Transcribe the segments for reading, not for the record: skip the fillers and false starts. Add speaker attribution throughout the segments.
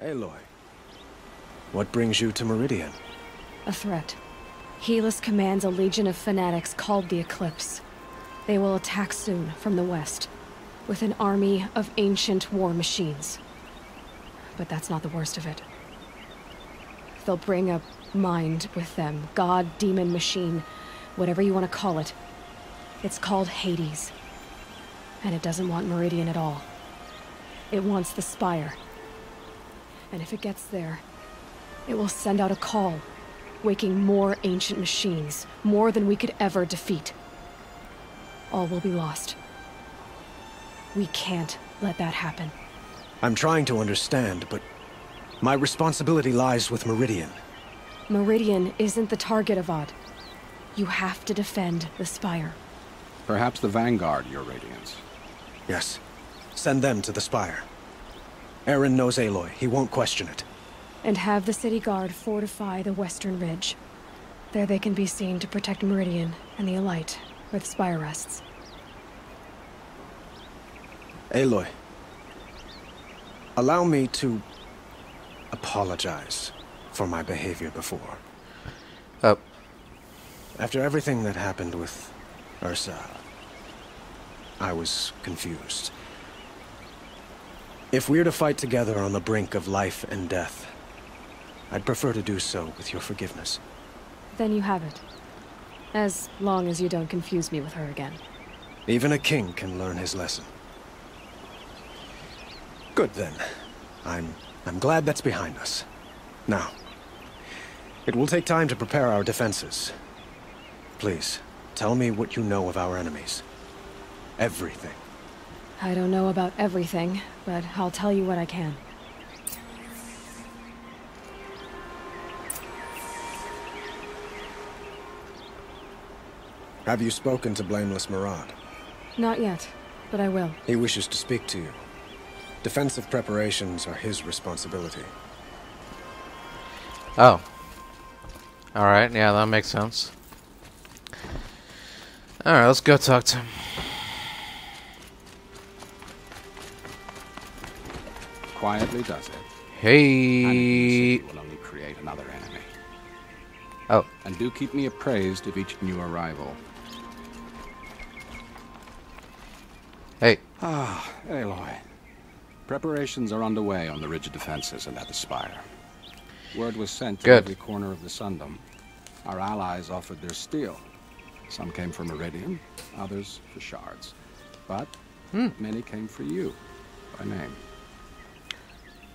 Speaker 1: Aloy, what brings you to Meridian?
Speaker 2: A threat. Helis commands a legion of fanatics called the Eclipse. They will attack soon from the west, with an army of ancient war machines. But that's not the worst of it. They'll bring a mind with them, god, demon, machine, whatever you want to call it. It's called Hades. And it doesn't want Meridian at all. It wants the Spire. And if it gets there, it will send out a call, waking more ancient machines, more than we could ever defeat. All will be lost. We can't let that happen.
Speaker 1: I'm trying to understand, but my responsibility lies with Meridian.
Speaker 2: Meridian isn't the target, Avad. You have to defend the Spire.
Speaker 3: Perhaps the Vanguard, Your Radiance.
Speaker 1: Yes. Send them to the Spire. Eren knows Aloy. He won't question it.
Speaker 2: And have the city guard fortify the western ridge. There they can be seen to protect Meridian and the Elite, where the Spire rests.
Speaker 1: Aloy, allow me to apologize for my behavior before. After everything that happened with Ursa, I was confused. If we're to fight together on the brink of life and death, I'd prefer to do so with your forgiveness.
Speaker 2: Then you have it. As long as you don't confuse me with her again.
Speaker 1: Even a king can learn his lesson. Good then. I'm glad that's behind us. Now, it will take time to prepare our defenses. Please, tell me what you know of our enemies. Everything.
Speaker 2: I don't know about everything, but I'll tell you what I can.
Speaker 1: Have you spoken to Blameless Murad?
Speaker 2: Not yet, but I will.
Speaker 1: He wishes to speak to you. Defensive preparations are his responsibility.
Speaker 4: Oh. Alright, yeah, that makes sense. Alright, let's go talk to him.
Speaker 3: Quietly does it.
Speaker 4: Hey.
Speaker 3: And will only create another enemy.
Speaker 4: Oh.
Speaker 3: And do keep me appraised of each new arrival.
Speaker 4: Hey.
Speaker 3: Ah, Aloy. Preparations are underway on the ridge of defenses and at the Spire. Word was sent to every corner of the Sundom. Our allies offered their steel. Some came for Meridian, others for shards. But many came for you, by name.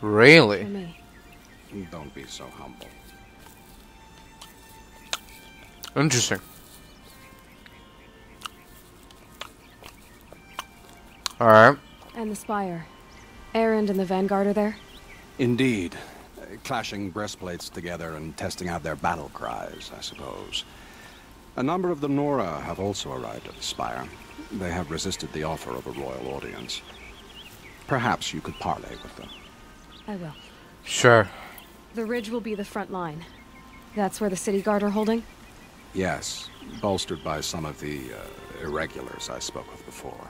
Speaker 4: Really?
Speaker 2: For me.
Speaker 3: Don't be so humble.
Speaker 4: Interesting. Alright.
Speaker 2: And the Spire. Erend and the Vanguard are there?
Speaker 3: Indeed. Clashing breastplates together and testing out their battle cries, I suppose. A number of the Nora have also arrived at the Spire. They have resisted the offer of a royal audience. Perhaps you could parley with them.
Speaker 2: I will.
Speaker 4: Sure.
Speaker 2: The ridge will be the front line. That's where the city guard are holding?
Speaker 3: Yes, bolstered by some of the irregulars I spoke of before.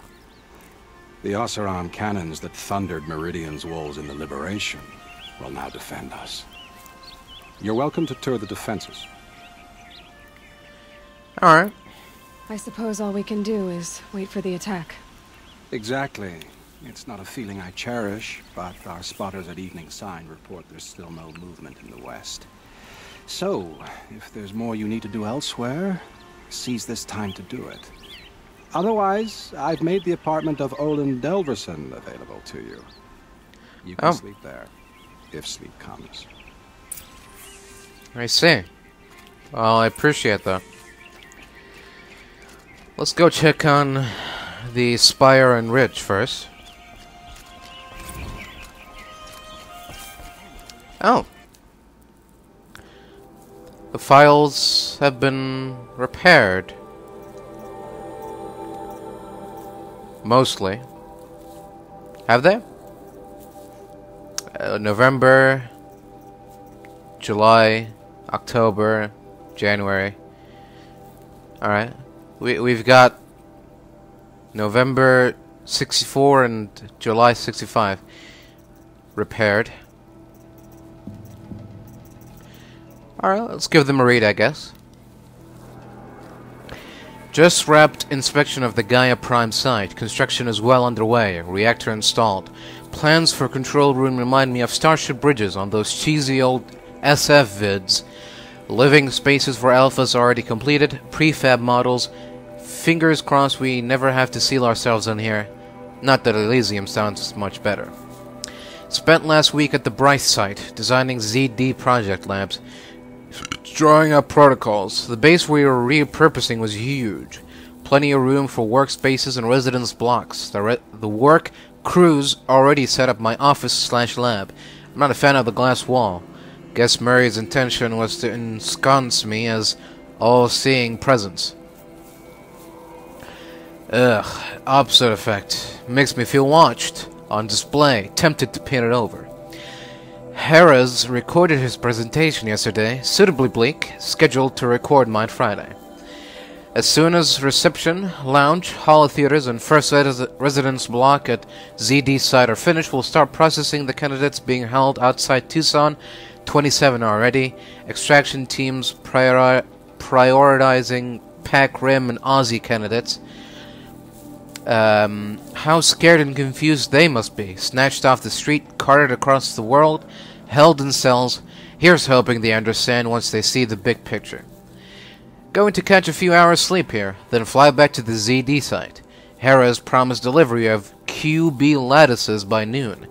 Speaker 3: The Oseram cannons that thundered Meridian's walls in the Liberation will now defend us. You're welcome to tour the defenses.
Speaker 4: Alright.
Speaker 2: I suppose all we can do is wait for the attack.
Speaker 3: Exactly. It's not a feeling I cherish, but our spotters at Evening Sign report there's still no movement in the west. So, if there's more you need to do elsewhere, seize this time to do it. Otherwise, I've made the apartment of Olin Delverson available to you. You can sleep there, if sleep comes.
Speaker 4: I see. Well, I appreciate that. Let's go check on the Spire and Ridge first. Oh. The files have been repaired. Mostly. Have they? November, July, October, January. Alright. We've got November 64 and July 65 repaired. Alright, let's give them a read, I guess. Just wrapped inspection of the Gaia Prime site. Construction is well underway. Reactor installed. Plans for control room remind me of Starship Bridges on those cheesy old SF vids. Living spaces for alphas already completed. Prefab models. Fingers crossed we never have to seal ourselves in here. Not that Elysium sounds much better. Spent last week at the Bryce site, designing ZD project labs, drawing up protocols. The base we were repurposing was huge. Plenty of room for workspaces and residence blocks. The work crews already set up my office/lab. I'm not a fan of the glass wall. Guess Murray's intention was to ensconce me as all-seeing presence. Ugh, opposite effect. Makes me feel watched. On display, tempted to paint it over. Harris recorded his presentation yesterday, suitably bleak, scheduled to record mine Friday. As soon as reception, lounge, hall theaters, and first residence block at ZD site are finished, we'll start processing the candidates being held outside Tucson. 27 already. Extraction teams prioritizing Pac Rim and Aussie candidates. How scared and confused they must be. Snatched off the street, carted across the world, held in cells. Here's hoping they understand once they see the big picture. Going to catch a few hours sleep here, then fly back to the ZD site. Hera's promised delivery of QB lattices by noon.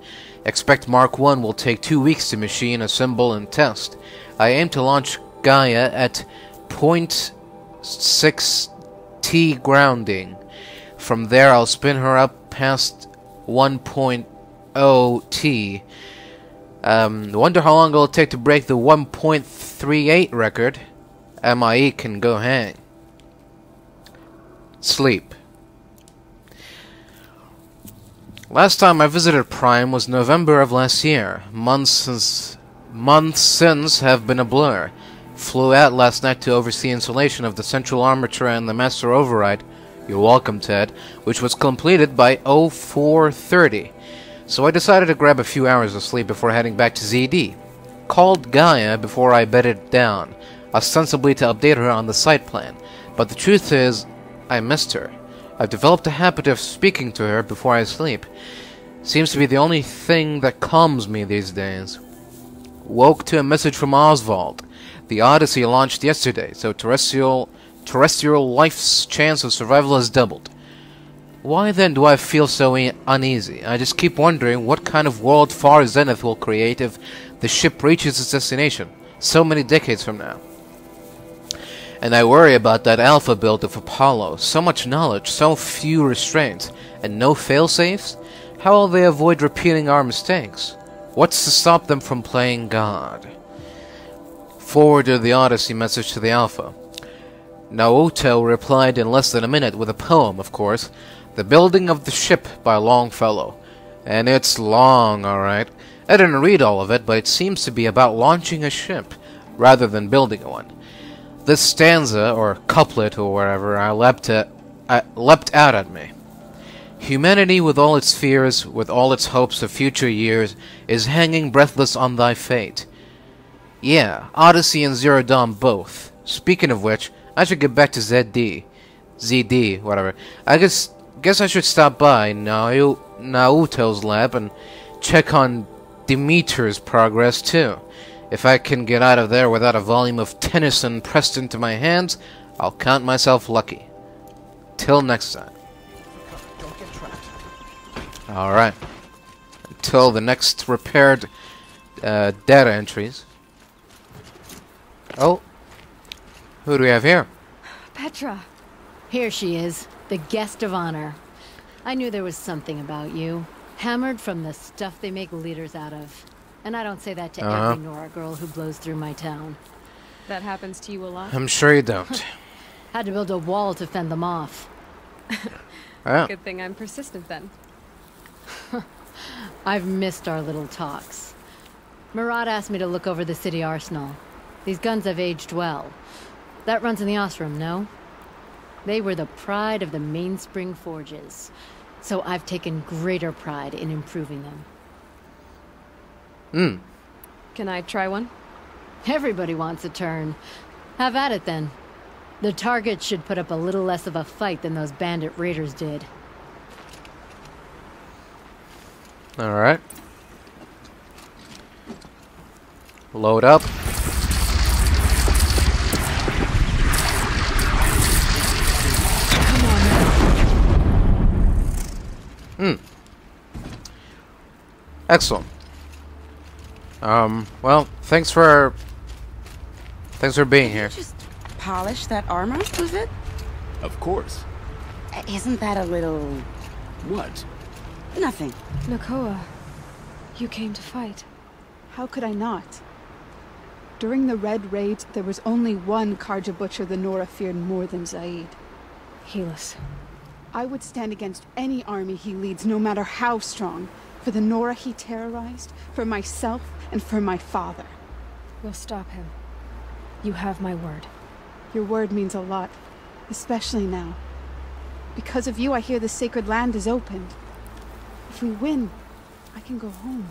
Speaker 4: Expect Mark 1 will take 2 weeks to machine, assemble, and test. I aim to launch Gaia at 0.6 T grounding. From there, I'll spin her up past 1.0 T. Wonder how long it'll take to break the 1.38 record. MIE can go hang. Sleep. Last time I visited Prime was November of last year. Months since have been a blur. Flew out last night to oversee installation of the central armature and the master override. You're welcome, Ted, which was completed by 0430. So I decided to grab a few hours of sleep before heading back to ZD. Called Gaia before I bedded down, ostensibly to update her on the site plan. But the truth is, I missed her. I've developed a habit of speaking to her before I sleep. Seems to be the only thing that calms me these days. Woke to a message from Oswald. The Odyssey launched yesterday, so terrestrial life's chance of survival has doubled. Why then do I feel so uneasy? I just keep wondering what kind of world Far Zenith will create if the ship reaches its destination, so many decades from now. And I worry about that alpha build of Apollo. So much knowledge, so few restraints, and no failsafes? How will they avoid repeating our mistakes? What's to stop them from playing God? Forwarded the Odyssey message to the Alpha. Naoto replied in less than a minute with a poem, of course. The Building of the Ship by Longfellow. And it's long, alright. I didn't read all of it, but it seems to be about launching a ship, rather than building one. This stanza, or couplet, or whatever, leapt out at me. Humanity, with all its fears, with all its hopes of future years, is hanging breathless on thy fate. Yeah, Odyssey and Zero Dawn both. Speaking of which, I should get back to ZD, whatever. I guess I should stop by Naoto's lab and check on Demeter's progress too. If I can get out of there without a volume of Tennyson pressed into my hands, I'll count myself lucky. Till next time.
Speaker 1: Don't get trapped.
Speaker 4: Alright. Until the next repaired data entries. Oh. Who do we have here?
Speaker 5: Petra. Here she is, the guest of honor. I knew there was something about you. Hammered from the stuff they make leaders out of. And I don't say that to every Nora girl who blows through my town.
Speaker 2: That happens to you a lot?
Speaker 4: I'm sure you don't.
Speaker 5: Had to build a wall to fend them off.
Speaker 4: Yeah.
Speaker 2: Good thing I'm persistent then.
Speaker 5: I've missed our little talks. Murad asked me to look over the city arsenal. These guns have aged well. That runs in the Ostrom, no? They were the pride of the Mainspring Forges. So I've taken greater pride in improving them.
Speaker 2: Can I try one?
Speaker 5: Everybody wants a turn. Have at it then. The target should put up a little less of a fight than those bandit raiders did.
Speaker 4: Alright. Load up. Excellent. Well, thanks for being here.
Speaker 6: Just polish that armor, was it?
Speaker 7: Of course.
Speaker 6: Isn't that a little...
Speaker 7: What?
Speaker 6: Nothing.
Speaker 2: Nakoa, you came to fight.
Speaker 8: How could I not? During the Red Raid, there was only one Karja Butcher the Nora feared more than Zaid.
Speaker 2: Helis.
Speaker 8: I would stand against any army he leads, no matter how strong. For the Nora he terrorized, for myself, and for my father.
Speaker 2: We'll stop him. You have my word.
Speaker 8: Your word means a lot, especially now. Because of you, I hear the sacred land is opened. If we win, I can go home.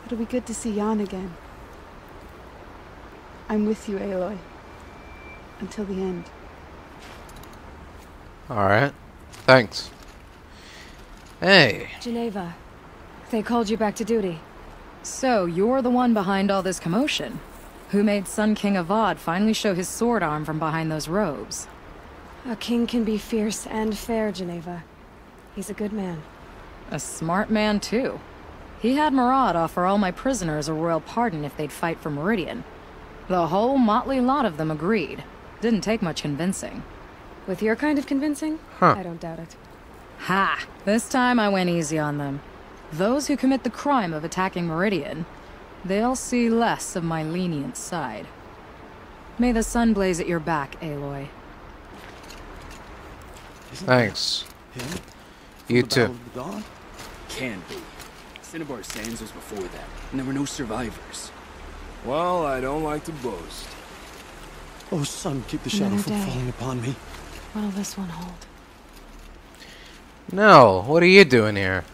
Speaker 8: It'll be good to see Jan again. I'm with you, Aloy. Until the end.
Speaker 4: Alright. Thanks. Hey.
Speaker 2: Geneva. They called you back to duty.
Speaker 9: So, you're the one behind all this commotion? Who made Sun King Avad finally show his sword arm from behind those robes?
Speaker 2: A king can be fierce and fair, Geneva. He's a good man.
Speaker 9: A smart man, too. He had Murad offer all my prisoners a royal pardon if they'd fight for Meridian. The whole motley lot of them agreed. Didn't take much convincing.
Speaker 2: With your kind of convincing?
Speaker 4: Huh.
Speaker 2: I don't doubt it.
Speaker 9: Ha! This time I went easy on them. Those who commit the crime of attacking Meridian, they'll see less of my lenient side. May the sun blaze at your back, Aloy.
Speaker 4: Thanks.
Speaker 7: Him?
Speaker 4: You
Speaker 7: From the
Speaker 4: too.
Speaker 7: Battle of the Dawn? Can be. Cinnabar Sands was before that, and there were no survivors.
Speaker 10: Well, I don't like to boast.
Speaker 1: Oh, sun, keep the shadow
Speaker 2: Another
Speaker 1: from
Speaker 2: day.
Speaker 1: falling upon me.
Speaker 2: What'll this one hold?
Speaker 4: No, what are you doing here?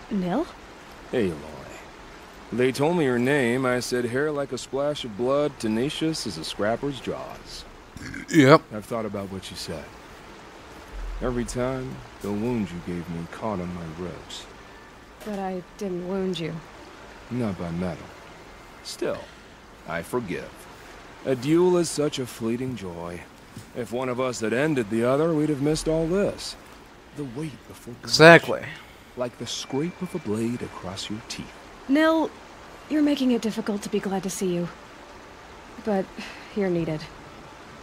Speaker 2: Nil?
Speaker 10: Hey, Aloy. They told me your name. I said hair like a splash of blood, tenacious as a scrapper's jaws.
Speaker 4: Yep.
Speaker 10: I've thought about what you said. Every time, the wound you gave me caught on my ribs.
Speaker 2: But I didn't wound you.
Speaker 10: Not by metal. Still, I forgive. A duel is such a fleeting joy. If one of us had ended the other, we'd have missed all this. The weight before bloodshed,
Speaker 4: Exactly.
Speaker 10: like the scrape of a blade across your teeth.
Speaker 2: Nil, you're making it difficult to be glad to see you. But you're needed.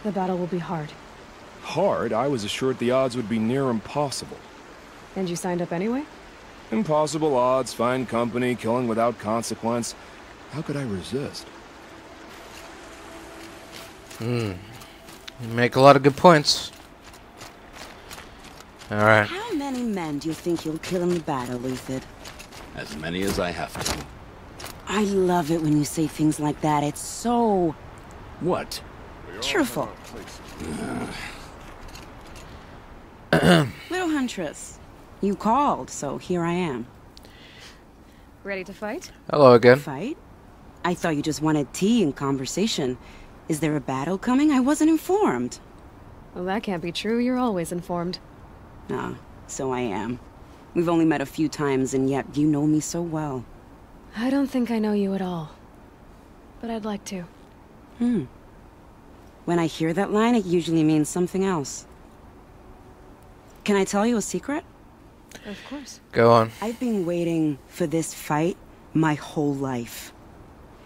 Speaker 2: The battle will be hard.
Speaker 10: Hard? I was assured the odds would be near impossible.
Speaker 2: And you signed up anyway?
Speaker 10: Impossible odds, fine company, killing without consequence. How could I resist?
Speaker 4: You make a lot of good points. Alright.
Speaker 6: How many men do you think you'll kill in the battle, Luthid?
Speaker 7: As many as I have to.
Speaker 6: I love it when you say things like that. It's so...
Speaker 7: What?
Speaker 6: cheerful. Little Huntress, you called, so here I am.
Speaker 2: Ready to fight?
Speaker 4: Hello again.
Speaker 6: Fight? I thought you just wanted tea and conversation. Is there a battle coming? I wasn't informed.
Speaker 2: Well, that can't be true. You're always informed.
Speaker 6: Ah, so I am. We've only met a few times, and yet you know me so well.
Speaker 2: I don't think I know you at all. But I'd like to.
Speaker 6: When I hear that line, it usually means something else. Can I tell you a secret?
Speaker 2: Of course.
Speaker 4: Go on.
Speaker 6: I've been waiting for this fight my whole life.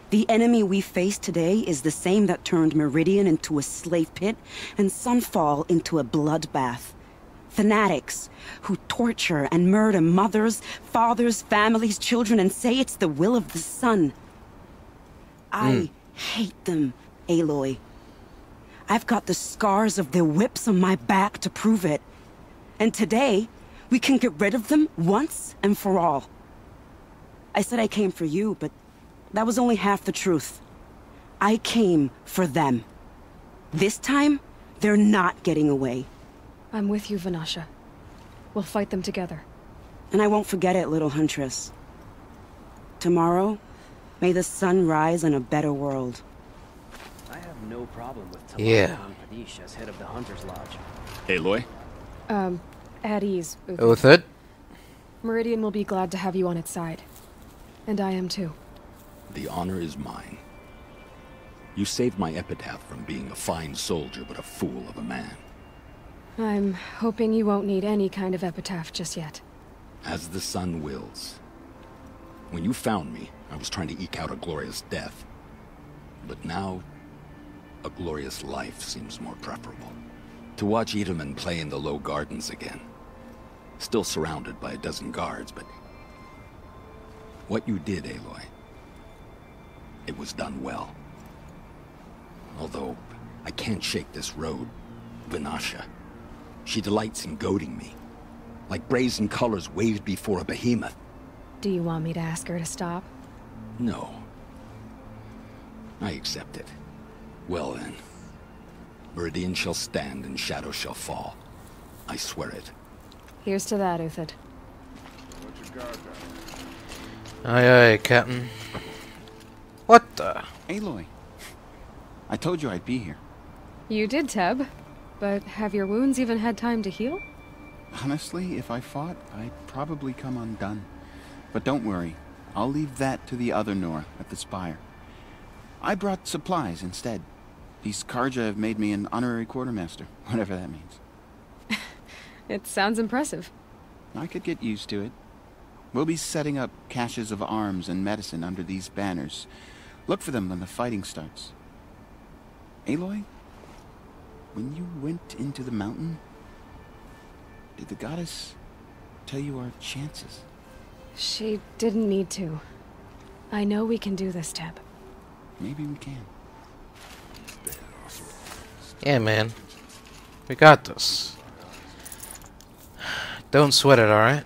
Speaker 6: The enemy we face today is the same that turned Meridian into a slave pit and Sunfall into a bloodbath. Fanatics who torture and murder mothers, fathers, families, children, and say it's the will of the sun. I hate them, Aloy. I've got the scars of their whips on my back to prove it. And today, we can get rid of them once and for all. I said I came for you, but that was only half the truth. I came for them. This time, they're not getting away.
Speaker 2: I'm with you, Vanasha. We'll fight them together.
Speaker 6: And I won't forget it, little Huntress. tomorrow, may the sun rise in a better world.
Speaker 11: I have no problem with
Speaker 4: Yeah.
Speaker 11: Padishah as head of the Hunter's Lodge.
Speaker 7: Aloy?
Speaker 2: At ease, Uther.
Speaker 4: With it?
Speaker 2: Meridian will be glad to have you on its side. And I am too.
Speaker 12: The honor is mine. You saved my epitaph from being a fine soldier but a fool of a man.
Speaker 2: I'm hoping you won't need any kind of epitaph just yet.
Speaker 12: As the sun wills. When you found me, I was trying to eke out a glorious death. But now, a glorious life seems more preferable. To watch Edelman play in the low gardens again. Still surrounded by a dozen guards, but... what you did, Aloy, it was done well. Although, I can't shake this road, Vinasha. She delights in goading me. Like brazen colors waved before a behemoth.
Speaker 2: Do you want me to ask her to stop?
Speaker 12: No. I accept it. Well then. Meridian shall stand and shadow shall fall. I swear it.
Speaker 2: Here's to that, Uthid.
Speaker 4: Aye, aye, Captain. What the?
Speaker 13: Aloy. I told you I'd be here.
Speaker 2: You did, Teb. But have your wounds even had time to heal?
Speaker 13: Honestly, if I fought, I'd probably come undone. But don't worry. I'll leave that to the other Nora at the Spire. I brought supplies instead. These Karja have made me an honorary quartermaster, whatever that means.
Speaker 2: It sounds impressive.
Speaker 13: I could get used to it. We'll be setting up caches of arms and medicine under these banners. Look for them when the fighting starts. Aloy, when you went into the mountain, did the goddess tell you our chances?
Speaker 2: She didn't need to. I know we can do this, Teb.
Speaker 13: Maybe we can.
Speaker 4: Yeah, man. We got this. Don't sweat it, alright?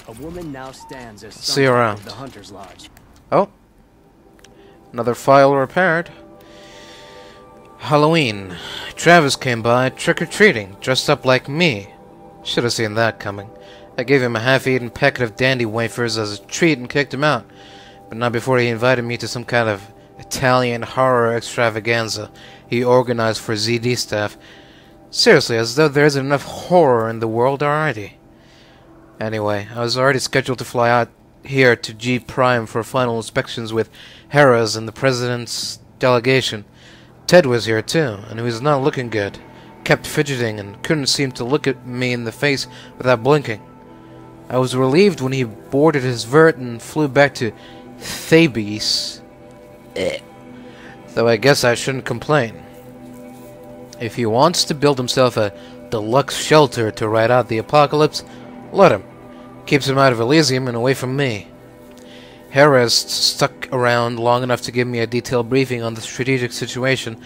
Speaker 11: A woman now stands as
Speaker 4: See you around.
Speaker 11: the Hunter's Lodge.
Speaker 4: Oh. Another file repaired. Halloween. Travis came by trick-or-treating, dressed up like me. Should have seen that coming. I gave him a half-eaten packet of dandy wafers as a treat and kicked him out. But not before he invited me to some kind of Italian horror extravaganza he organized for ZD staff. Seriously, as though there isn't enough horror in the world already. Anyway, I was already scheduled to fly out here to G Prime for final inspections with Hera's and the President's delegation. Ted was here too, and he was not looking good. Kept fidgeting and couldn't seem to look at me in the face without blinking. I was relieved when he boarded his vert and flew back to Thebes. Though I guess I shouldn't complain. If he wants to build himself a deluxe shelter to ride out the apocalypse, let him. Keeps him out of Elysium and away from me. Hera has stuck around long enough to give me a detailed briefing on the strategic situation.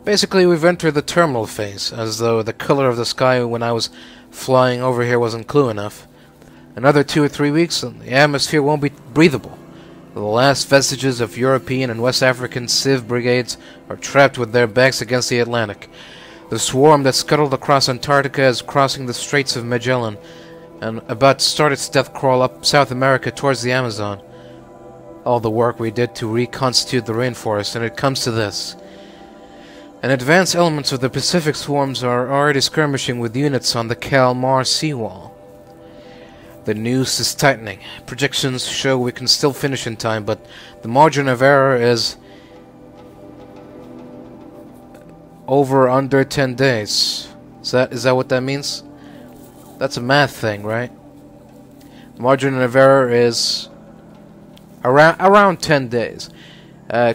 Speaker 4: Basically, we've entered the terminal phase, as though the color of the sky when I was flying over here wasn't clue enough. Another 2 or 3 weeks and the atmosphere won't be breathable. The last vestiges of European and West African Civ brigades are trapped with their backs against the Atlantic. The swarm that scuttled across Antarctica is crossing the Straits of Magellan, and about to start its death crawl up South America towards the Amazon. All the work we did to reconstitute the rainforest, and it comes to this. And advanced elements of the Pacific swarms are already skirmishing with units on the Kalmar seawall. The noose is tightening. Projections show we can still finish in time, but the margin of error is over under 10 days. Is that what that means? That's a math thing, right? Margin of error is around 10 days.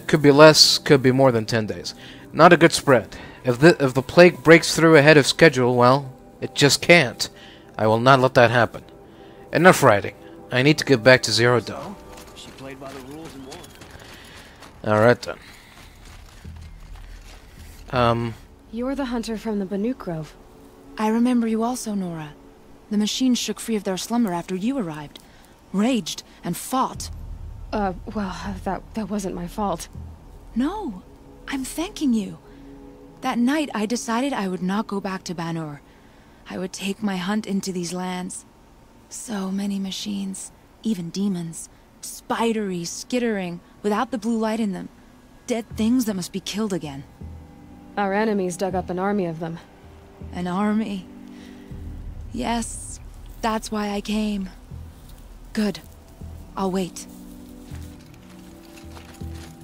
Speaker 4: Could be less, could be more than 10 days. Not a good spread. If the plague breaks through ahead of schedule, well, it just can't. I will not let that happen. Enough writing. I need to get back to Zero Dawn.
Speaker 11: She played by the rules and won.
Speaker 4: Alright then.
Speaker 2: You're the hunter from the Banuk Grove.
Speaker 14: I remember you also, Nora. The machines shook free of their slumber after you arrived. Raged and fought.
Speaker 2: Well, that wasn't my fault.
Speaker 14: No, I'm thanking you. That night I decided I would not go back to Banur. I would take my hunt into these lands. So many machines, even demons, spidery, skittering, without the blue light in them. Dead things that must be killed again.
Speaker 2: Our enemies dug up an army of them.
Speaker 14: An army. Yes, that's why I came. Good. I'll wait.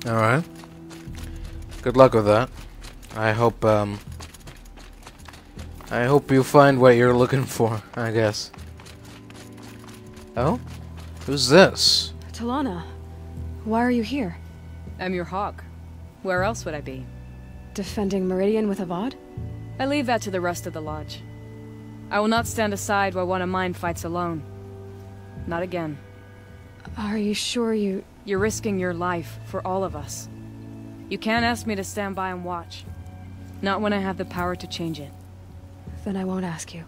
Speaker 4: Alright. Good luck with that. I hope you find what you're looking for, I guess. Oh? Who's this?
Speaker 2: Talana, why are you here?
Speaker 9: I'm your hawk. Where else would I be?
Speaker 2: Defending Meridian with Avad?
Speaker 9: I leave that to the rest of the Lodge. I will not stand aside while one of mine fights alone. Not again.
Speaker 2: Are you sure you...
Speaker 9: You're risking your life for all of us. You can't ask me to stand by and watch. Not when I have the power to change it.
Speaker 2: Then I won't ask you.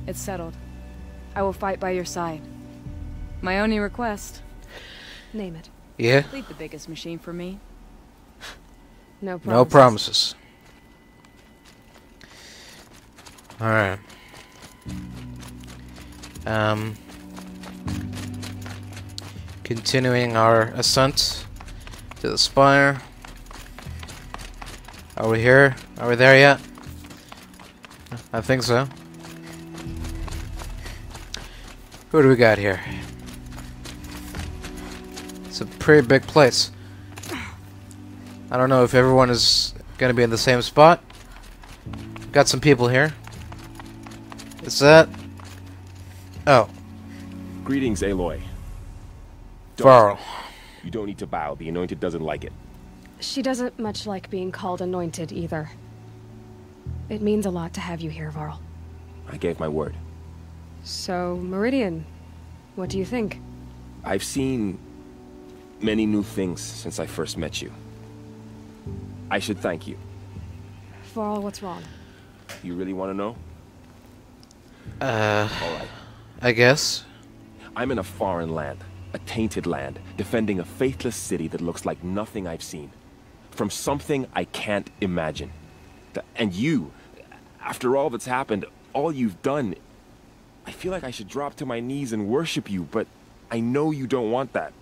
Speaker 9: It's settled. I will fight by your side. My only request...
Speaker 2: Name it.
Speaker 4: Yeah?
Speaker 9: Leave the biggest machine for me.
Speaker 2: No promises.
Speaker 4: No promises. Alright. Continuing our ascent to the spire. Are we here? Are we there yet? I think so. Who do we got here? It's a pretty big place. I don't know if everyone is gonna be in the same spot. Got some people here. Is that... Oh.
Speaker 15: Greetings, Aloy.
Speaker 4: Varl.
Speaker 15: You don't need to bow. The Anointed doesn't like it.
Speaker 2: She doesn't much like being called anointed either. It means a lot to have you here, Varl.
Speaker 15: I gave my word.
Speaker 2: So, Meridian, what do you think?
Speaker 15: I've seen many new things since I first met you. I should thank you.
Speaker 2: Varl, what's wrong?
Speaker 15: You really want to know?
Speaker 4: Alright. I guess.
Speaker 15: I'm in a foreign land. A tainted land, defending a faithless city that looks like nothing I've seen. From something I can't imagine. And you, after all that's happened, all you've done, I feel like I should drop to my knees and worship you, but I know you don't want that.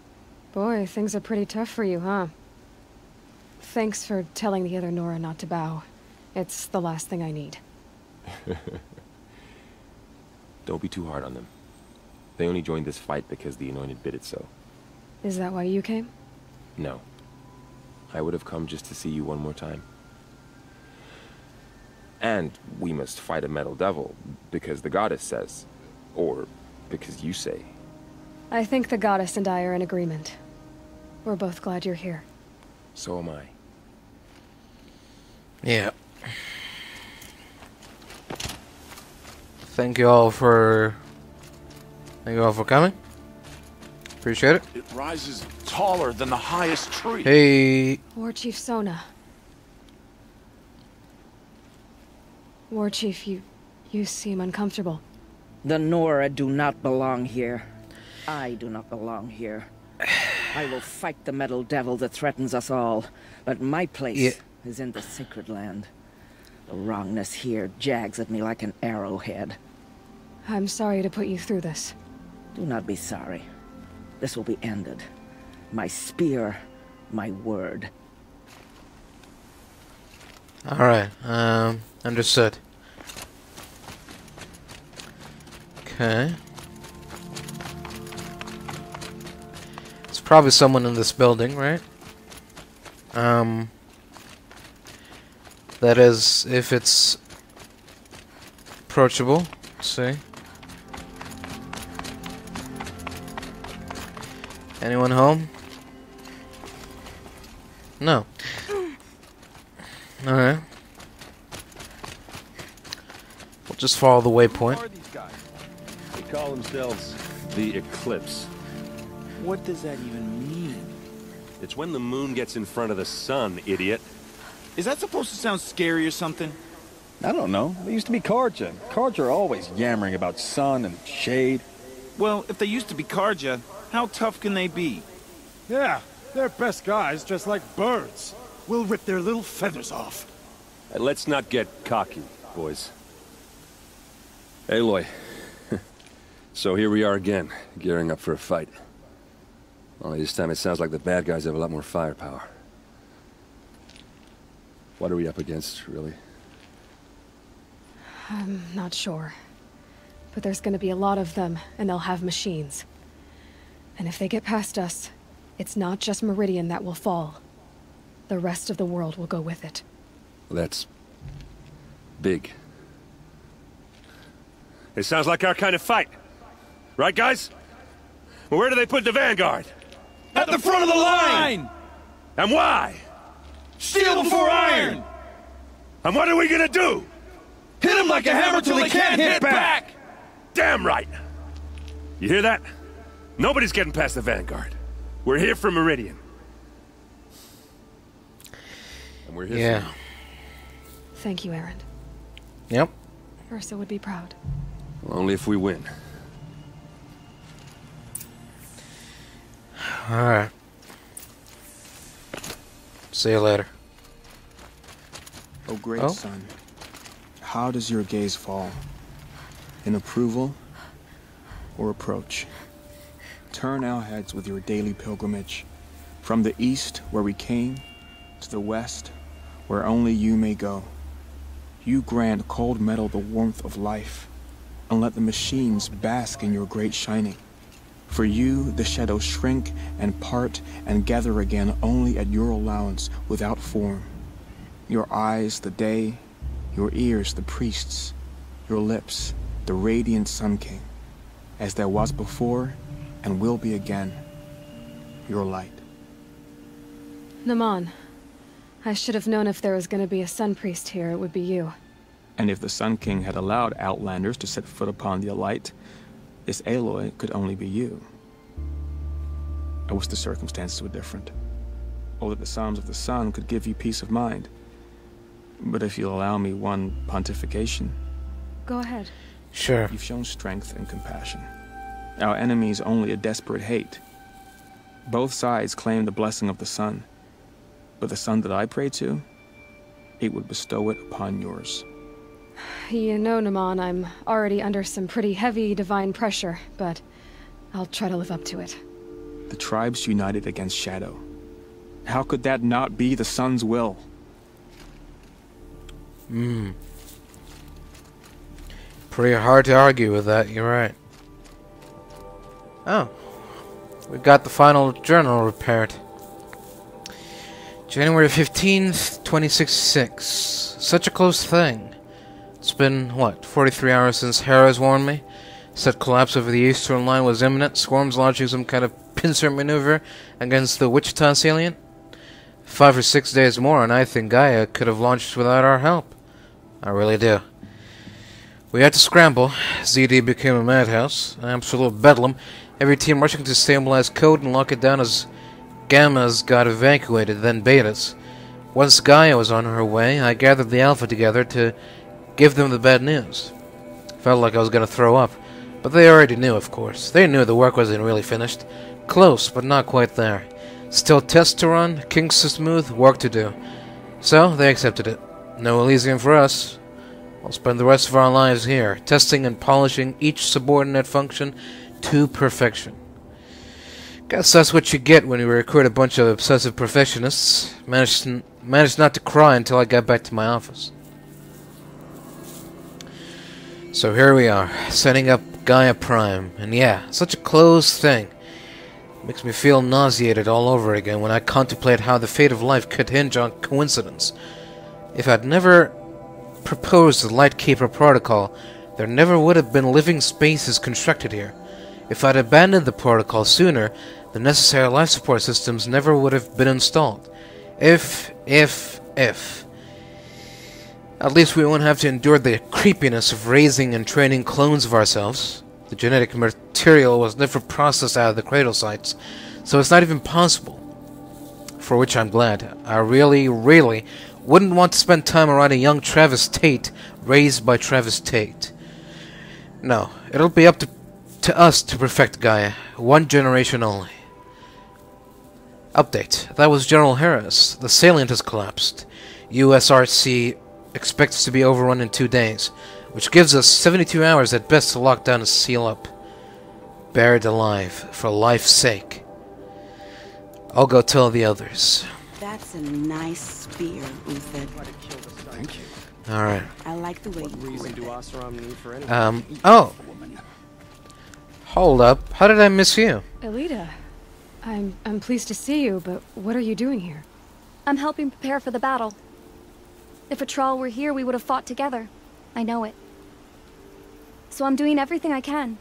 Speaker 2: Boy, things are pretty tough for you, huh? Thanks for telling the other Nora not to bow. It's the last thing I need.
Speaker 15: Don't be too hard on them. They only joined this fight because the Anointed bid it so.
Speaker 2: Is that why you came?
Speaker 15: No. I would have come just to see you one more time. And we must fight a metal devil, because the goddess says. Or because you say.
Speaker 2: I think the goddess and I are in agreement. We're both glad you're here.
Speaker 15: So am I.
Speaker 4: Yeah. Thank you all for coming. Appreciate it.
Speaker 16: It rises taller than the highest tree.
Speaker 4: Hey.
Speaker 2: War Chief Sona. War Chief, you seem uncomfortable.
Speaker 17: The Nora do not belong here. I do not belong here. I will fight the metal devil that threatens us all, but my place is in the sacred land. The wrongness here jags at me like an arrowhead.
Speaker 2: I'm sorry to put you through this.
Speaker 17: Do not be sorry. This will be ended. My spear, my word.
Speaker 4: Alright, understood. Okay. It's probably someone in this building, right? That is, if it's approachable. Let's see. Anyone home? No. Alright. We'll just follow the waypoint.
Speaker 18: Who are these guys? They call themselves the Eclipse.
Speaker 16: What does that even mean?
Speaker 18: It's when the moon gets in front of the sun, idiot.
Speaker 16: Is that supposed to sound scary or something?
Speaker 19: I don't know. They used to be Karja. Karja are always yammering about sun and shade.
Speaker 16: Well, if they used to be Karja, how tough can they be?
Speaker 20: Yeah, they're best guys, just like birds. We'll rip their little feathers off.
Speaker 18: Let's not get cocky, boys. Aloy. So here we are again, gearing up for a fight. Only this time it sounds like the bad guys have a lot more firepower. What are we up against, really?
Speaker 2: I'm not sure. But there's gonna be a lot of them, and they'll have machines. And if they get past us, it's not just Meridian that will fall. The rest of the world will go with it.
Speaker 18: Well, that's... big. It sounds like our kind of fight. Right, guys? Well, where do they put the Vanguard?
Speaker 16: At the front of the line!
Speaker 18: And why?
Speaker 16: Steel before iron!
Speaker 18: And what are we gonna do?
Speaker 16: Hit them like a hammer till they can't hit back!
Speaker 18: Damn right! You hear that? Nobody's getting past the Vanguard. We're here for Meridian. And we're here for you.
Speaker 2: Thank you, Aaron.
Speaker 4: Yep.
Speaker 2: Ursa would be proud.
Speaker 18: Well, only if we win.
Speaker 4: Alright. See you later.
Speaker 3: Oh, great son. How does your gaze fall? In approval or approach? Turn our heads with your daily pilgrimage. From the east, where we came, to the west, where only you may go. You grant cold metal the warmth of life, and let the machines bask in your great shining. For you, the shadows shrink and part and gather again only at your allowance without form. Your eyes, the day, your ears, the priests, your lips, the radiant Sun King, as there was before and will be again, your light.
Speaker 2: Naman, I should have known if there was going to be a Sun Priest here, it would be you.
Speaker 3: And if the Sun King had allowed Outlanders to set foot upon the Alight, this Aloy could only be you. I wish the circumstances were different, or that the Psalms of the Sun could give you peace of mind. But if you'll allow me one pontification...
Speaker 2: Go ahead.
Speaker 4: Sure.
Speaker 3: You've shown strength and compassion. Our enemy's only a desperate hate. Both sides claim the blessing of the sun. But the sun that I pray to, it would bestow it upon yours.
Speaker 2: You know, Naman, I'm already under some pretty heavy divine pressure, but I'll try to live up to it.
Speaker 3: The tribes united against Shadow. How could that not be the sun's will?
Speaker 4: Pretty hard to argue with that, you're right. Oh. We got the final journal repaired. January 15th, 2066. Such a close thing. It's been, what, 43 hours since Hera's warned me? Said collapse over the eastern line was imminent, swarms launching some kind of pincer maneuver against the Wichita salient. 5 or 6 days more, and I think Gaia could have launched without our help. I really do. We had to scramble. ZD became a madhouse, an absolute bedlam. Every team rushing to stabilize code and lock it down as Gammas got evacuated, then Betas. Once Gaia was on her way, I gathered the Alpha together to give them the bad news. Felt like I was going to throw up, but they already knew, of course. They knew the work wasn't really finished. Close, but not quite there. Still tests to run, kinks to smooth, work to do. So, they accepted it. No Elysium for us. We'll spend the rest of our lives here, testing and polishing each subordinate function to perfection. Guess that's what you get when you recruit a bunch of obsessive perfectionists. Managed not to cry until I got back to my office. So here we are, setting up Gaia Prime. And yeah, such a close thing. Makes me feel nauseated all over again when I contemplate how the fate of life could hinge on coincidence. If I'd never proposed the Lightkeeper Protocol, there never would have been living spaces constructed here. If I'd abandoned the protocol sooner, the necessary life support systems never would have been installed. If. At least we won't have to endure the creepiness of raising and training clones of ourselves. The genetic material was never processed out of the cradle sites, so it's not even possible. For which I'm glad. I really wouldn't want to spend time around a young Travis Tate raised by Travis Tate. No, it'll be up to us to perfect Gaia. One generation only. Update. That was General Harris. The salient has collapsed. USRC expects to be overrun in 2 days, which gives us 72 hours at best to lock down and seal up. Buried alive, for life's sake. I'll go tell the others.
Speaker 6: That's a nice spear, Uthid.
Speaker 12: Thank you.
Speaker 4: Alright.
Speaker 6: I like the way
Speaker 11: What
Speaker 6: you
Speaker 11: reason
Speaker 6: grip
Speaker 11: do
Speaker 6: it.
Speaker 11: Oseram need for anything?
Speaker 4: Oh. Hold up. How did I miss you?
Speaker 2: Elita, I'm pleased to see you, but what are you doing here?
Speaker 21: I'm helping prepare for the battle. If a Thrall were here, we would have fought together. I know it. So I'm doing everything I can.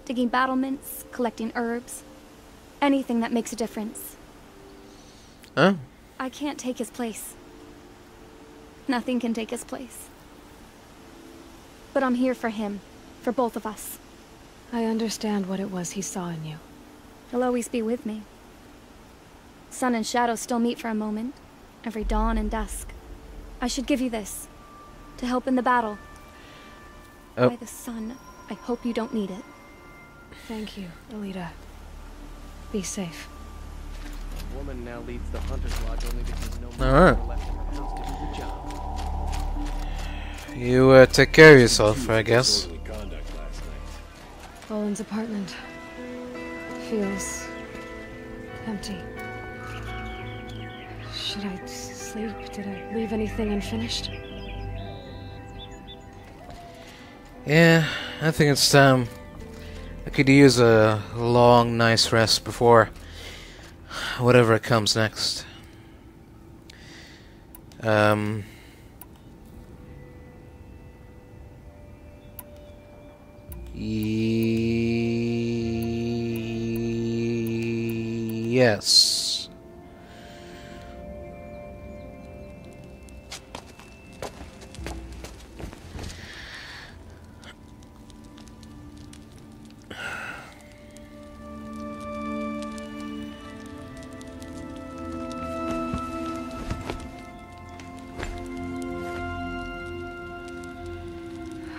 Speaker 21: Digging battlements, collecting herbs. Anything that makes a difference.
Speaker 4: Huh?
Speaker 21: I can't take his place. Nothing can take his place. But I'm here for him. For both of us.
Speaker 2: I understand what it was he saw in you.
Speaker 21: He'll always be with me. Sun and shadow still meet for a moment. Every dawn and dusk. I should give you this. To help in the battle.
Speaker 4: Oh.
Speaker 21: By the sun, I hope you don't need it.
Speaker 2: Thank you, Elita. Be safe.
Speaker 11: A woman now leads the Hunter's Lodge only because no
Speaker 4: All
Speaker 11: more
Speaker 4: right.
Speaker 11: are left in the house to do the job.
Speaker 4: You take care of yourself, I guess.
Speaker 2: Olin's apartment feels empty. Should I sleep? Did I leave anything unfinished?
Speaker 4: Yeah, I think it's time. I could use a long, nice rest before whatever comes next. Yes.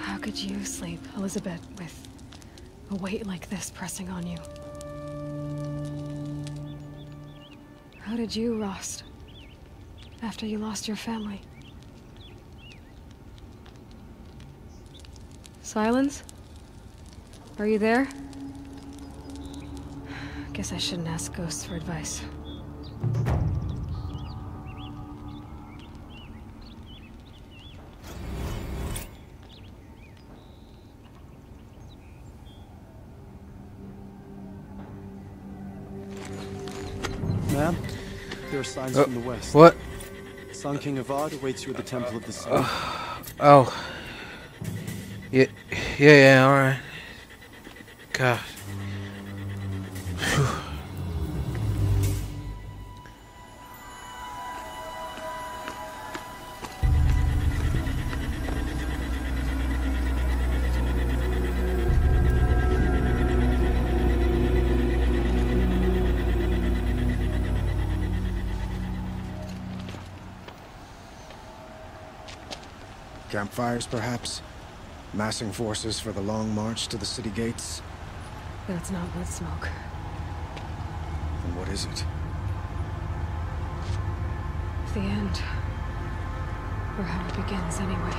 Speaker 2: How could you sleep, Elizabeth, with a weight like this pressing on you? How did you, Rost, after you lost your family? Silence? Are you there? Guess I shouldn't ask ghosts for advice.
Speaker 20: Ma'am, there are signs from the west.
Speaker 4: What?
Speaker 20: Sun King Avad awaits you at the Temple of the Sun.
Speaker 4: Oh. Yeah, alright. God. Phew.
Speaker 1: Campfires, perhaps? Massing forces for the long march to the city gates?
Speaker 2: That's not wood smoke.
Speaker 1: Then what is it?
Speaker 2: The end. Or how it begins, anyway.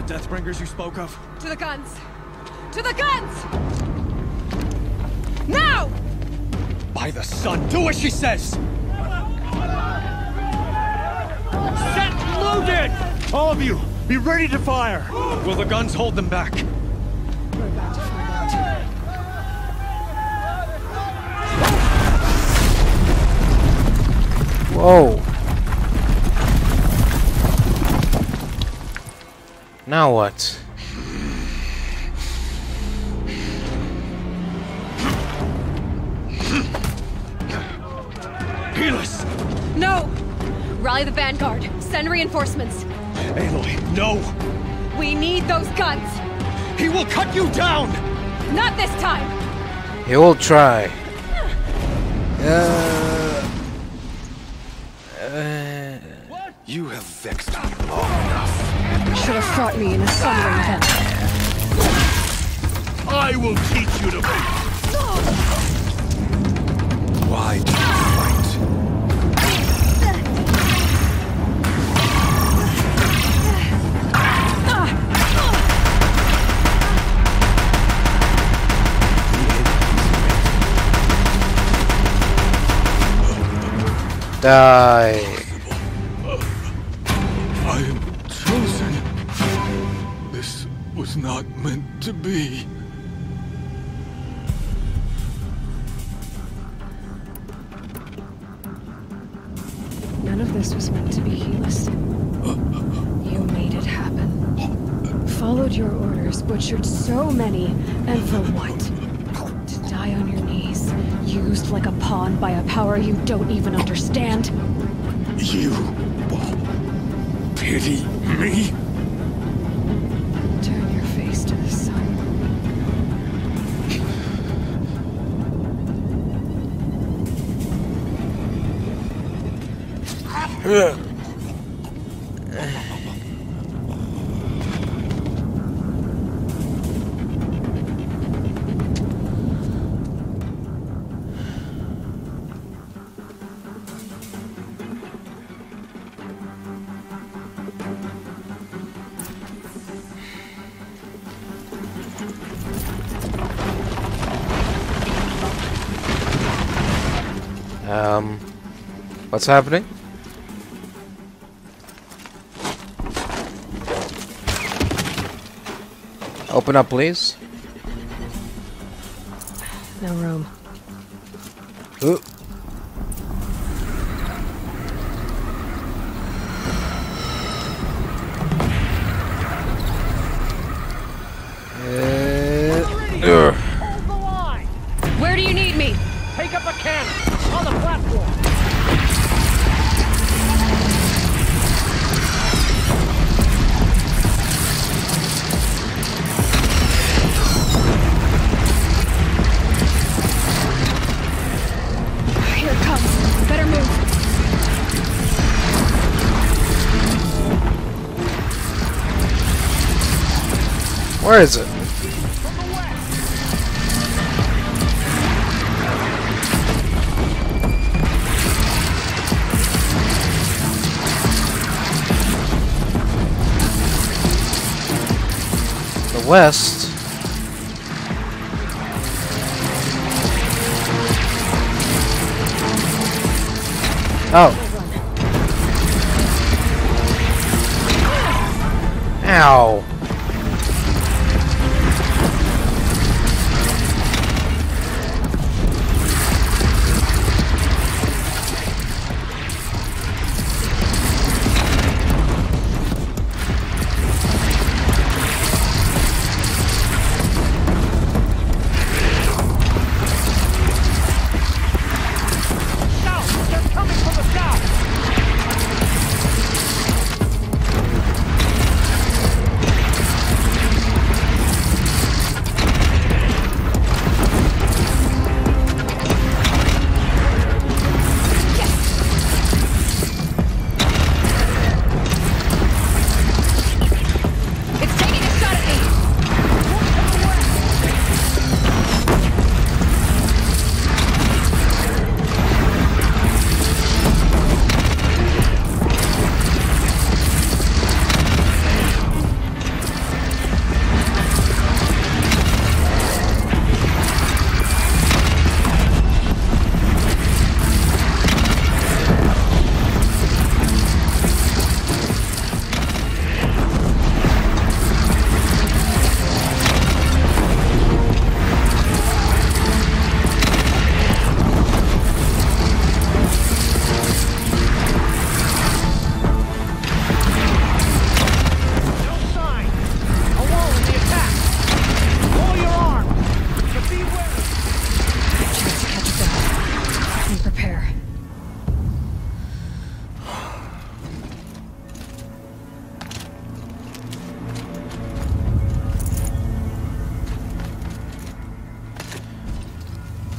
Speaker 20: Deathbringers you spoke of?
Speaker 2: To the guns! To the guns! Now!
Speaker 20: By the sun, do as she says! Set loaded! All of you, be ready to fire! Will the guns hold them back?
Speaker 2: We're about to find out.
Speaker 4: Whoa. Now what?
Speaker 20: Helis!
Speaker 2: No! Rally the vanguard. Send reinforcements.
Speaker 20: Aloy, no!
Speaker 2: We need those guns!
Speaker 20: He will cut you down!
Speaker 2: Not this time!
Speaker 4: He will try.
Speaker 10: You have vexed me long enough.
Speaker 2: Should have fought me in a sunring then.
Speaker 18: I will teach you to
Speaker 10: Why do you fight?
Speaker 4: Die.
Speaker 10: I am chosen. This was not meant to be.
Speaker 2: None of this was meant to be, Helis. You made it happen. Followed your orders, butchered so many, and for what? To die on your knees, used like a pawn by a power you don't even understand?
Speaker 10: You pity me?
Speaker 2: Turn your face to the sun.
Speaker 4: What's happening? Open up, please.
Speaker 2: No room.
Speaker 4: Ooh.
Speaker 2: Where do you need me?
Speaker 20: Take up a cannon on the platform.
Speaker 2: Here it comes. Better move.
Speaker 4: Where is it? West. Oh. Ow.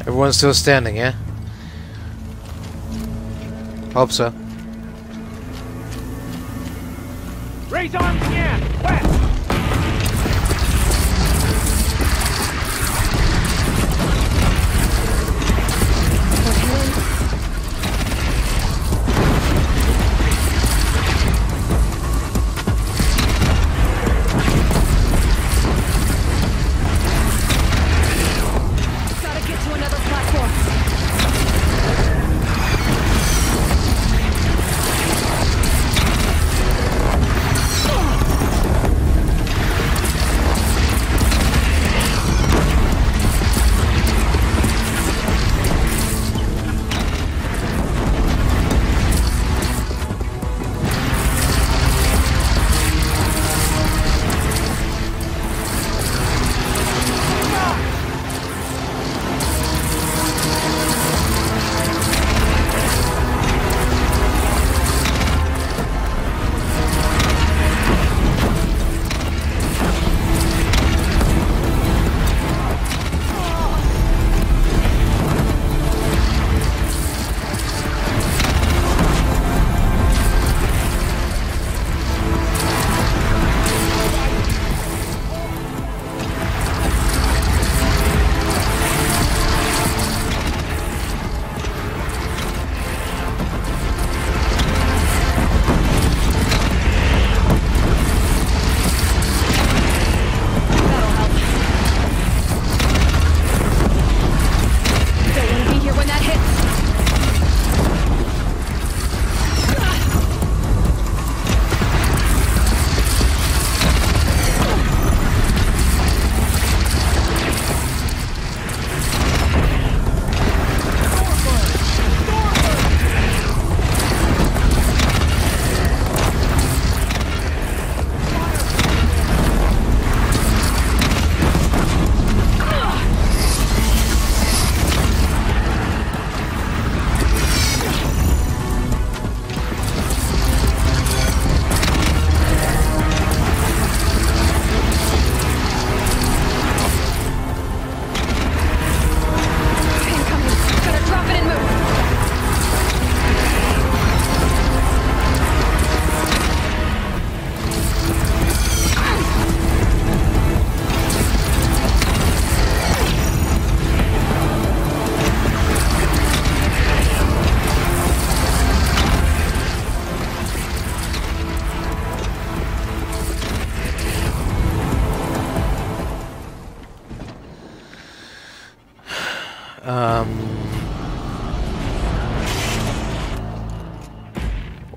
Speaker 4: Everyone's still standing, yeah? Hope so.
Speaker 18: Raise arms again! West!
Speaker 2: Gotta get to another platform.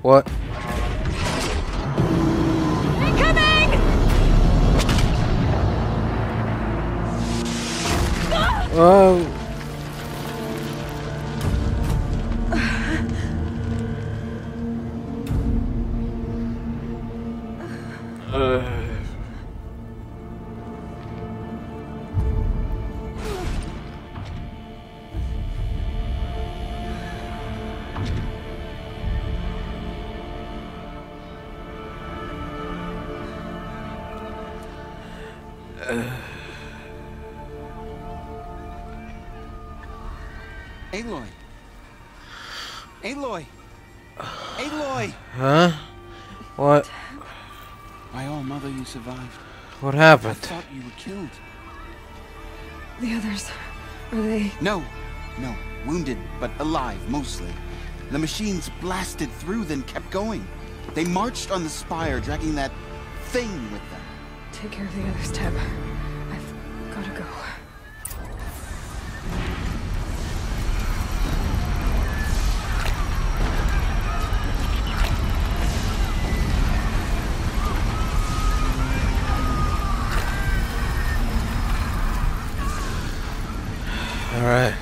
Speaker 4: What?
Speaker 2: Incoming!
Speaker 4: Oh.
Speaker 13: Aloy! Aloy! Aloy!
Speaker 4: Huh? What?
Speaker 13: My own mother, you survived.
Speaker 4: What happened?
Speaker 13: I thought you were killed.
Speaker 2: The others, are they...
Speaker 13: No, wounded, but alive, mostly. The machines blasted through, then kept going. They marched on the spire, dragging that thing with them.
Speaker 2: Take care of the others, Teb. I've gotta go.
Speaker 4: All right.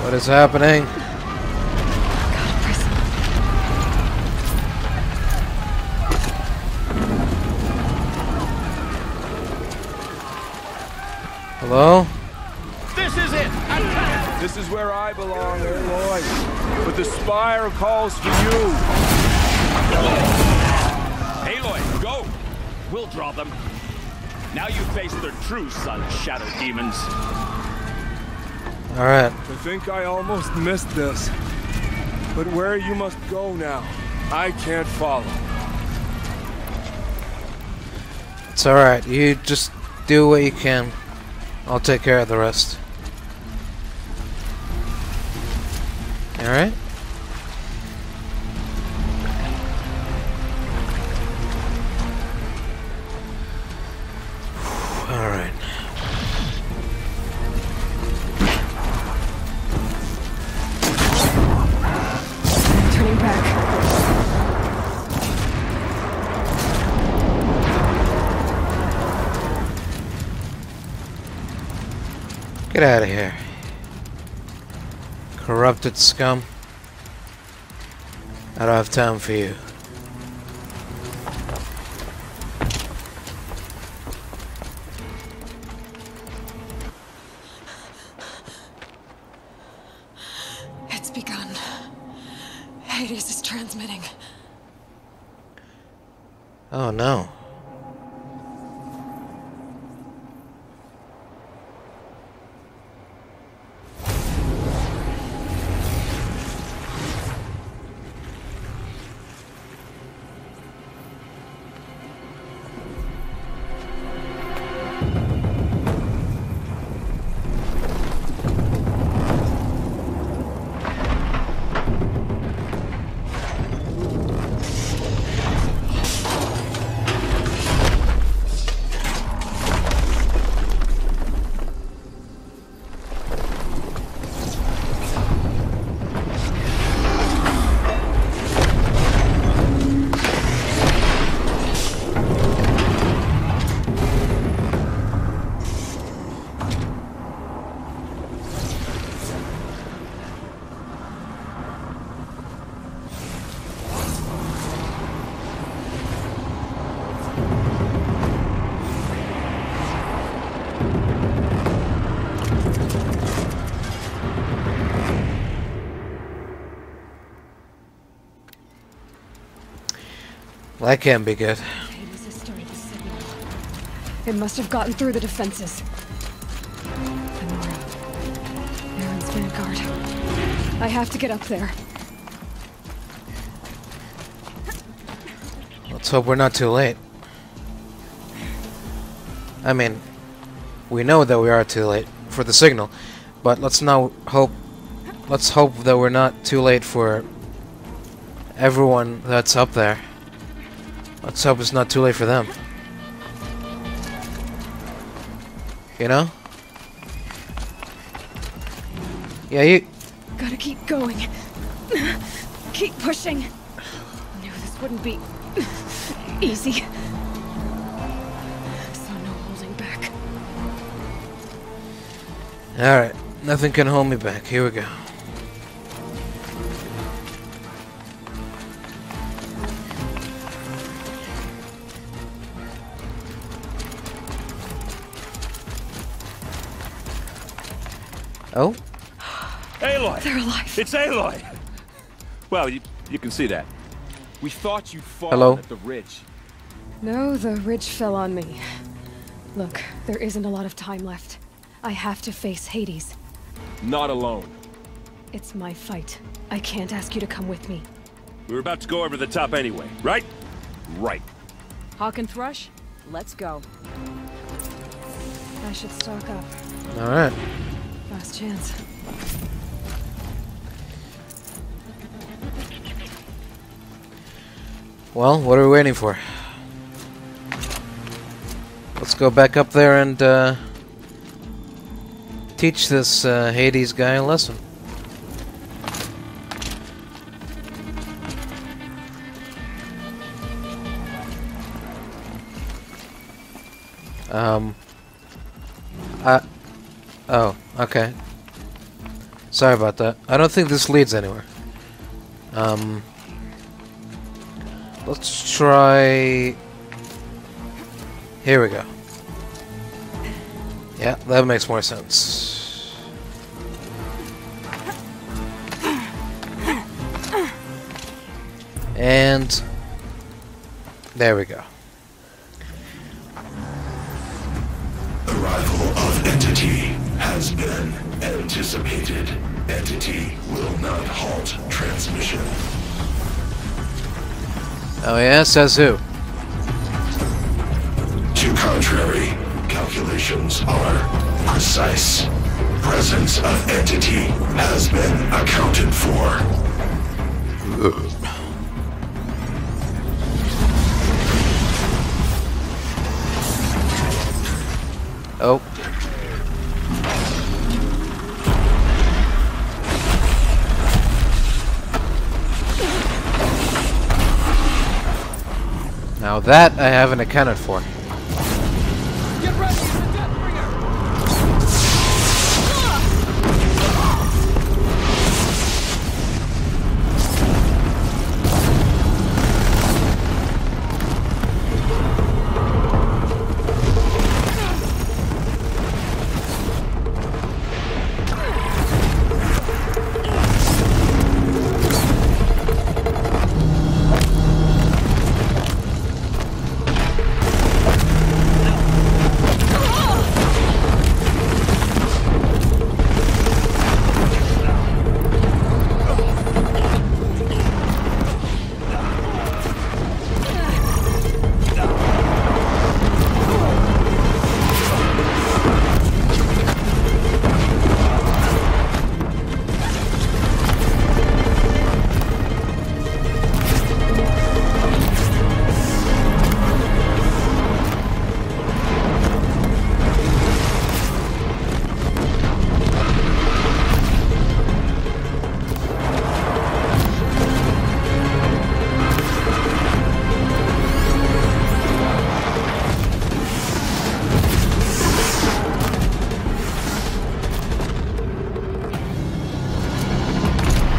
Speaker 4: What is happening? Hello?
Speaker 10: This is it! Attack! This is where I belong, Aloy. But the spire calls for you.
Speaker 16: Aloy, go! We'll draw them. Now you face their true sun, shadow demons.
Speaker 4: Alright.
Speaker 10: I think I almost missed this. But where you must go now, I can't follow.
Speaker 4: It's alright. You just do what you can. I'll take care of the rest. Alright? Alright.
Speaker 2: Turning back.
Speaker 4: Get out of here. Corrupted scum. I don't have time for you.
Speaker 9: It's begun. Hades is transmitting.
Speaker 4: Oh no. That can't be good.
Speaker 2: Hades has started the signal. It must have gotten through the defenses. Aaron's vanguard. I have to get up there.
Speaker 4: Let's hope we're not too late. I mean, we know that we are too late for the signal, but let's hope that we're not too late for everyone that's up there. Let's hope it's not too late for them. You know? Yeah, you...
Speaker 2: Gotta keep going. Keep pushing. Knew this wouldn't be easy. So no holding back.
Speaker 4: Alright, nothing can hold me back. Here we go. Oh?
Speaker 18: Aloy!
Speaker 2: They're alive.
Speaker 18: It's Aloy!
Speaker 15: Well, you can see that. We thought you'd fallen
Speaker 4: Hello?
Speaker 15: at the ridge.
Speaker 2: No, the ridge fell on me. Look, there isn't a lot of time left. I have to face Hades.
Speaker 15: Not alone.
Speaker 2: It's my fight. I can't ask you to come with me.
Speaker 18: We were about to go over the top anyway, right?
Speaker 15: Right.
Speaker 14: Hawk and Thrush, let's go.
Speaker 2: I should stock up.
Speaker 4: Alright.
Speaker 2: Last chance.
Speaker 4: Well, what are we waiting for? Let's go back up there and teach this Hades guy a lesson. Oh, okay. Sorry about that. I don't think this leads anywhere. Let's try... Here we go. Yeah, that makes more sense. And... There we go.
Speaker 5: Arrival of Entity has been anticipated. Entity will not halt transmission.
Speaker 4: Oh yeah, says who?
Speaker 5: To contrary, calculations are precise. Presence of Entity has been accounted for.
Speaker 4: Oh. Now that I haven't accounted for.
Speaker 20: Get ready, it's the Deathbringer!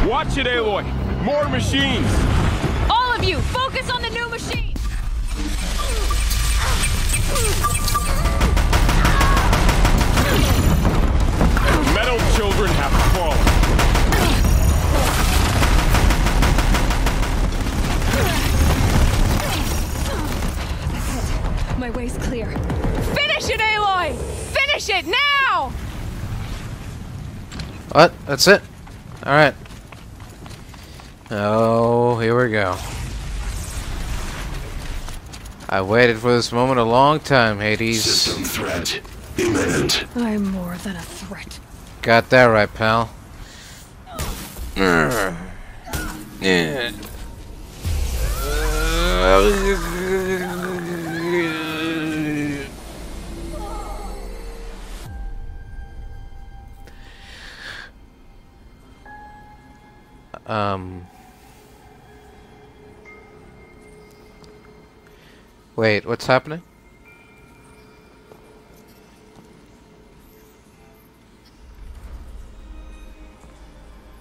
Speaker 16: Watch it, Aloy! More machines!
Speaker 22: All of you, focus on the new machine!
Speaker 16: The metal children have fallen.
Speaker 22: That's it. My way's clear. Finish it, Aloy! Finish it, now!
Speaker 4: What? That's it? Alright. Oh, here we go. I waited for this moment a long time, Hades.
Speaker 5: System threat imminent.
Speaker 2: I'm more than a threat.
Speaker 4: Got that right, pal. Wait, what's happening?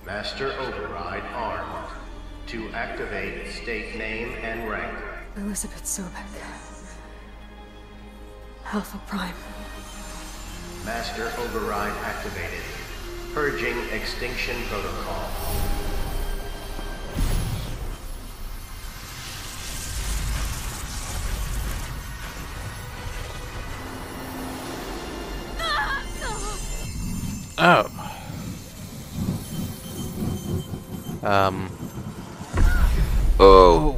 Speaker 23: Master Override armed. To activate, state name and rank.
Speaker 2: Elizabeth Sobek. Alpha Prime.
Speaker 23: Master Override activated. Purging Extinction Protocol.
Speaker 4: Oh. Oh.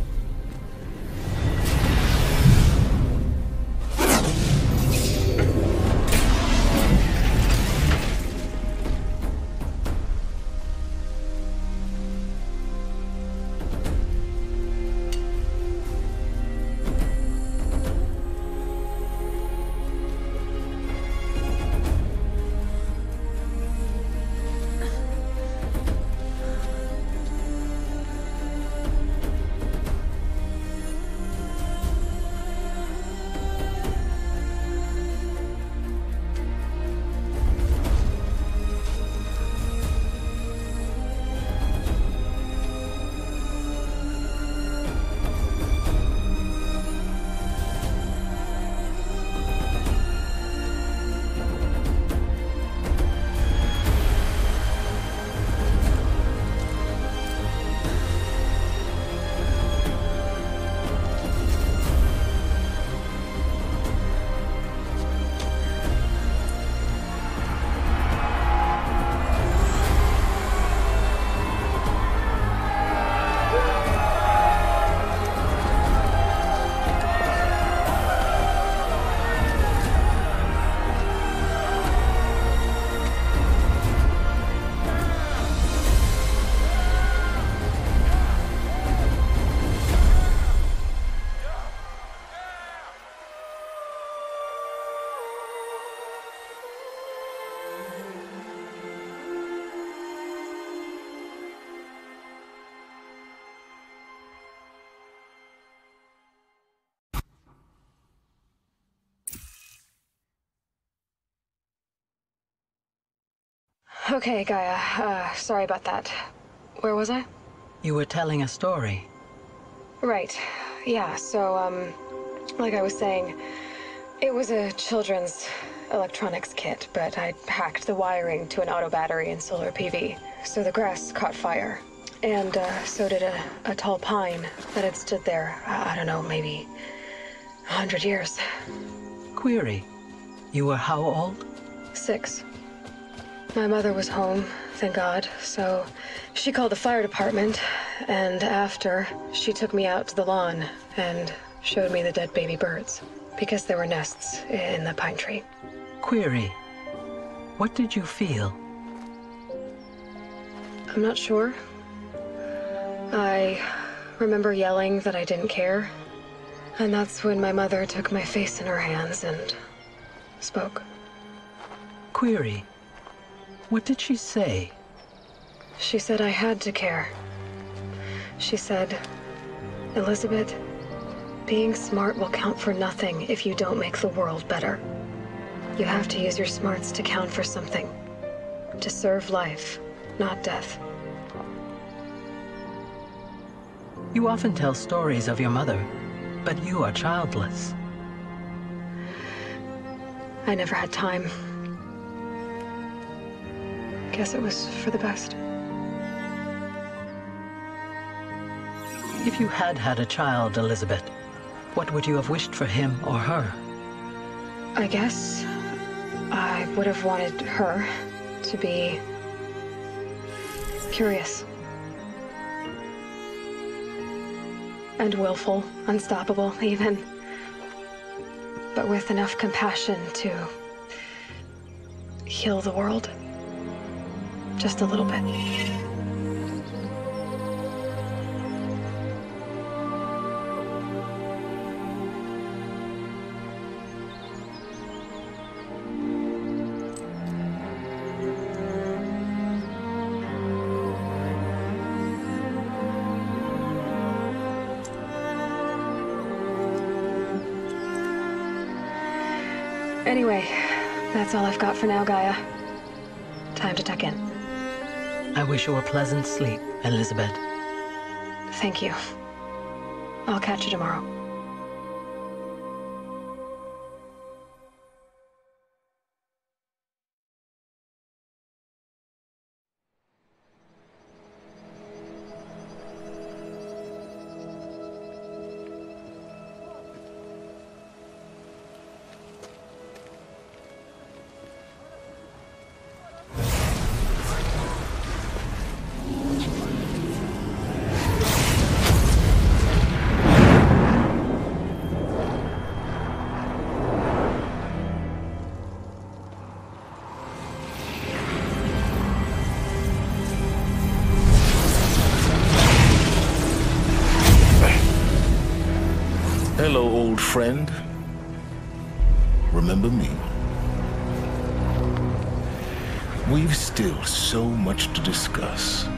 Speaker 2: Okay, Gaia. Sorry about that. Where was I?
Speaker 7: You were telling a story.
Speaker 2: Right. Yeah, so, like I was saying, it was a children's electronics kit, but I hacked the wiring to an auto battery and solar PV. So the grass caught fire. And, so did a tall pine that had stood there, I don't know, maybe 100 years.
Speaker 7: Query. You were how old?
Speaker 2: 6. My mother was home, thank God, so she called the fire department, and after, she took me out to the lawn and showed me the dead baby birds, because there were nests in the pine tree.
Speaker 7: Query. What did you feel?
Speaker 2: I'm not sure. I remember yelling that I didn't care, and that's when my mother took my face in her hands and spoke.
Speaker 7: Query. What did she say?
Speaker 2: She said I had to care. She said, Elizabeth, being smart will count for nothing if you don't make the world better. You have to use your smarts to count for something. To serve life, not death.
Speaker 7: You often tell stories of your mother, but you are childless.
Speaker 2: I never had time. Guess it was for the best.
Speaker 7: If you had had a child, Elizabeth, what would you have wished for him or her?
Speaker 2: I guess I would have wanted her to be curious. And willful, unstoppable, even. But with enough compassion to heal the world. Just a little bit. Anyway, that's all I've got for now, Gaia. Time to tuck in.
Speaker 7: I wish you a pleasant sleep, Elizabeth.
Speaker 2: Thank you. I'll catch you tomorrow.
Speaker 5: Hello, old friend. Remember me? We've still so much to discuss.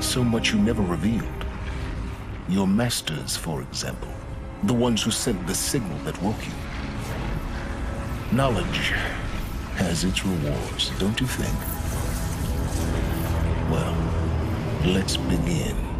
Speaker 5: So much you never revealed. Your masters, for example. The ones who sent the signal that woke you. Knowledge has its rewards, don't you think? Well, let's begin.